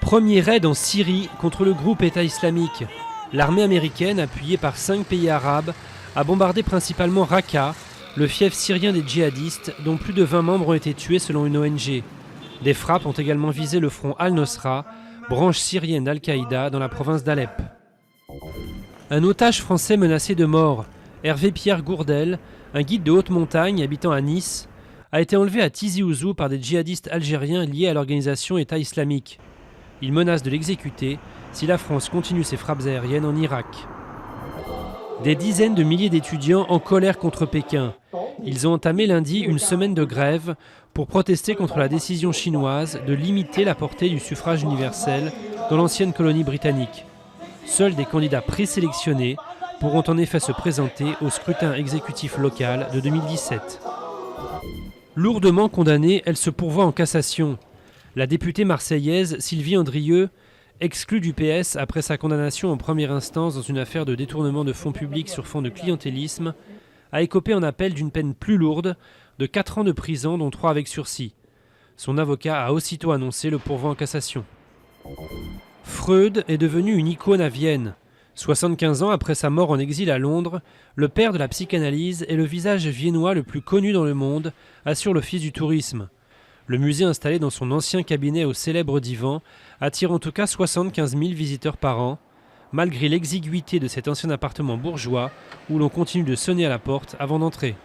Premier raid en Syrie contre le groupe État islamique. L'armée américaine, appuyée par 5 pays arabes, a bombardé principalement Raqqa, le fief syrien des djihadistes, dont plus de 20 membres ont été tués selon une ONG. Des frappes ont également visé le front Al-Nosra, branche syrienne d'Al-Qaïda dans la province d'Alep. Un otage français menacé de mort, Hervé Pierre Gourdel, un guide de haute montagne habitant à Nice, a été enlevé à Tizi Ouzou par des djihadistes algériens liés à l'organisation État islamique. Ils menacent de l'exécuter si la France continue ses frappes aériennes en Irak. Des dizaines de milliers d'étudiants en colère contre Pékin. Ils ont entamé lundi une semaine de grève pour protester contre la décision chinoise de limiter la portée du suffrage universel dans l'ancienne colonie britannique. Seuls des candidats présélectionnés pourront en effet se présenter au scrutin exécutif local de 2017. Lourdement condamnée, elle se pourvoit en cassation. La députée marseillaise Sylvie Andrieux, exclue du PS après sa condamnation en première instance dans une affaire de détournement de fonds publics sur fond de clientélisme, a écopé en appel d'une peine plus lourde de 4 ans de prison, dont 3 avec sursis. Son avocat a aussitôt annoncé le pourvoi en cassation. Freud est devenu une icône à Vienne. 75 ans après sa mort en exil à Londres, le père de la psychanalyse est le visage viennois le plus connu dans le monde, assure l'Office du tourisme. Le musée installé dans son ancien cabinet au célèbre divan attire en tout cas 75 000 visiteurs par an, malgré l'exiguïté de cet ancien appartement bourgeois où l'on continue de sonner à la porte avant d'entrer.